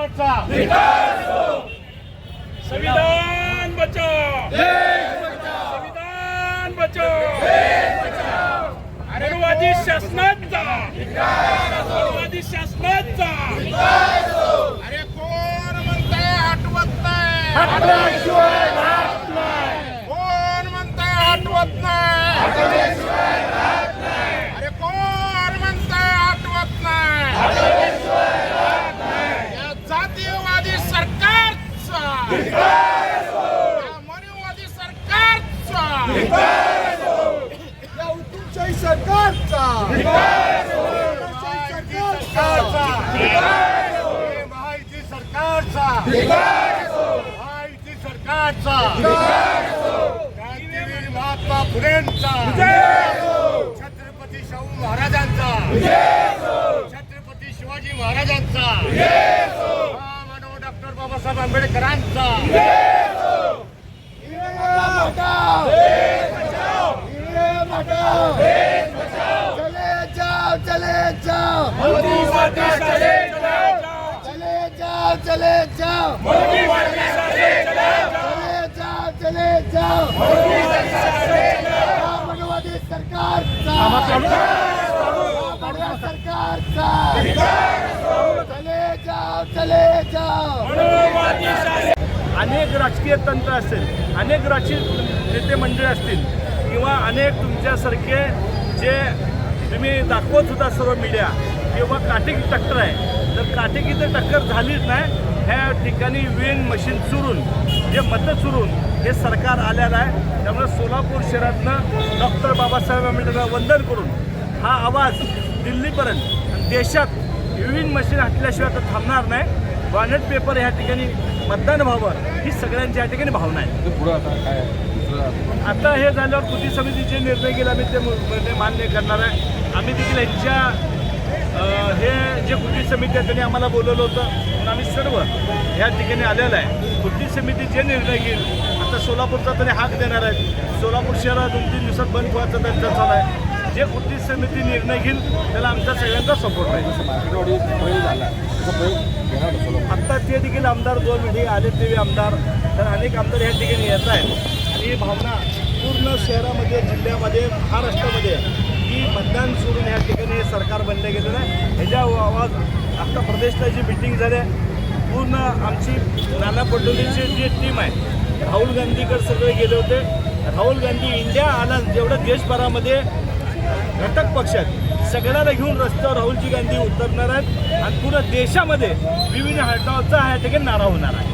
सरकारचा संविधान बचाओ, संविधान बचाओ, मनोवादी शासनाचा, मनोवादी शासनाचा. अरे कोण म्हणताय हटवत नाही, हटल्याशिवाय राहत नाही. कोण म्हणताय हटवत नाही, अरे कोण म्हणताय हटवत नाही. या जातीयवादी सरकारचा, या मनोवादी सरकारचा, या हुकुमशाही सरकारचा, महायुती सरकारचा, महायुती सरकारचा, क्रांतीवीर महात्मा फुलेंचा, छत्रपती शाहू महाराजांचा, छत्रपती शिवाजी महाराजांचा, मानव डॉक्टर बाबासाहेब आंबेडकरांचा. चले जाओ, मनोवादी चले जाओ, चले जाओ, चले जाओ, चले जाओ, मनोवादी सरकारचा, सरकारचा, चले जाओ. मनोवादी शासन. अनेक राजकीय तंत्र असेल, अनेक राजकीय नेते मंडळी असतील किंवा अनेक तुमच्यासारखे जे तुम्ही दाखवत होता सर्व मीडिया किंवा काटेकी टक्कर आहे, तर काटेकी तर टक्कर झालीच नाही. ह्या ठिकाणी ईव्हीएम मशीन चुरून, जे मतं चुरून हे सरकार आलेलं आहे. त्यामुळे सोलापूर शहरातनं डॉक्टर बाबासाहेब आंबेडकरांना वंदन करून हा आवाज दिल्लीपर्यंत आणि देशात ईव्हीएम मशीन हटल्याशिवाय तर थांबणार नाही. बॅलेट पेपर ह्या ठिकाणी मतदान व्हावं ही सगळ्यांची या ठिकाणी भावना आहे. आता हे झाल्यावर कृती समितीचे निर्णय घेईल आम्ही ते मान्य करणार आहे. आम्ही देखील यांच्या हे जे कृती समिती आहे त्यांनी आम्हाला बोलवलं होतं म्हणून आम्ही सर्व ह्या ठिकाणी आलेलं आहे. कृती समिती जे निर्णय घेईल, आता सोलापूरचा तरी हाक देणार आहेत. सोलापूर शहरात 2-3 दिवसात बंद व्हायचा त्यांचा चालू आहे. जे कृती समिती निर्णय घेईल त्याला आमचा सगळ्यांचा सपोर्ट आहे. आत्ता ते देखील आमदार 2 मिनिटे आले ते आमदार, तर अनेक आमदार ह्या ठिकाणी येत आहेत. आणि ही भावना पूर्ण शहरामध्ये, जिल्ह्यामध्ये, महाराष्ट्रामध्ये की मतदान सोडून ह्या ठिकाणी हे सरकार बनलं गेलेलं आहे. ह्याच्या आवाज आत्ता प्रदेशला जी मिटिंग झाली आहे, पूर्ण आमची नाना पटोलेची जी टीम आहे, राहुल गांधीकडे सगळे गेले होते. राहुल गांधी इंडिया आला जेवढं देशभरामध्ये घटक पक्षात सगळ्याला घेऊन रस्त्यावर राहुलजी गांधी उतरणार आहेत आणि पूर्ण देशामध्ये विविध हटावचा ह्या ठिकाणी नारा होणार आहे.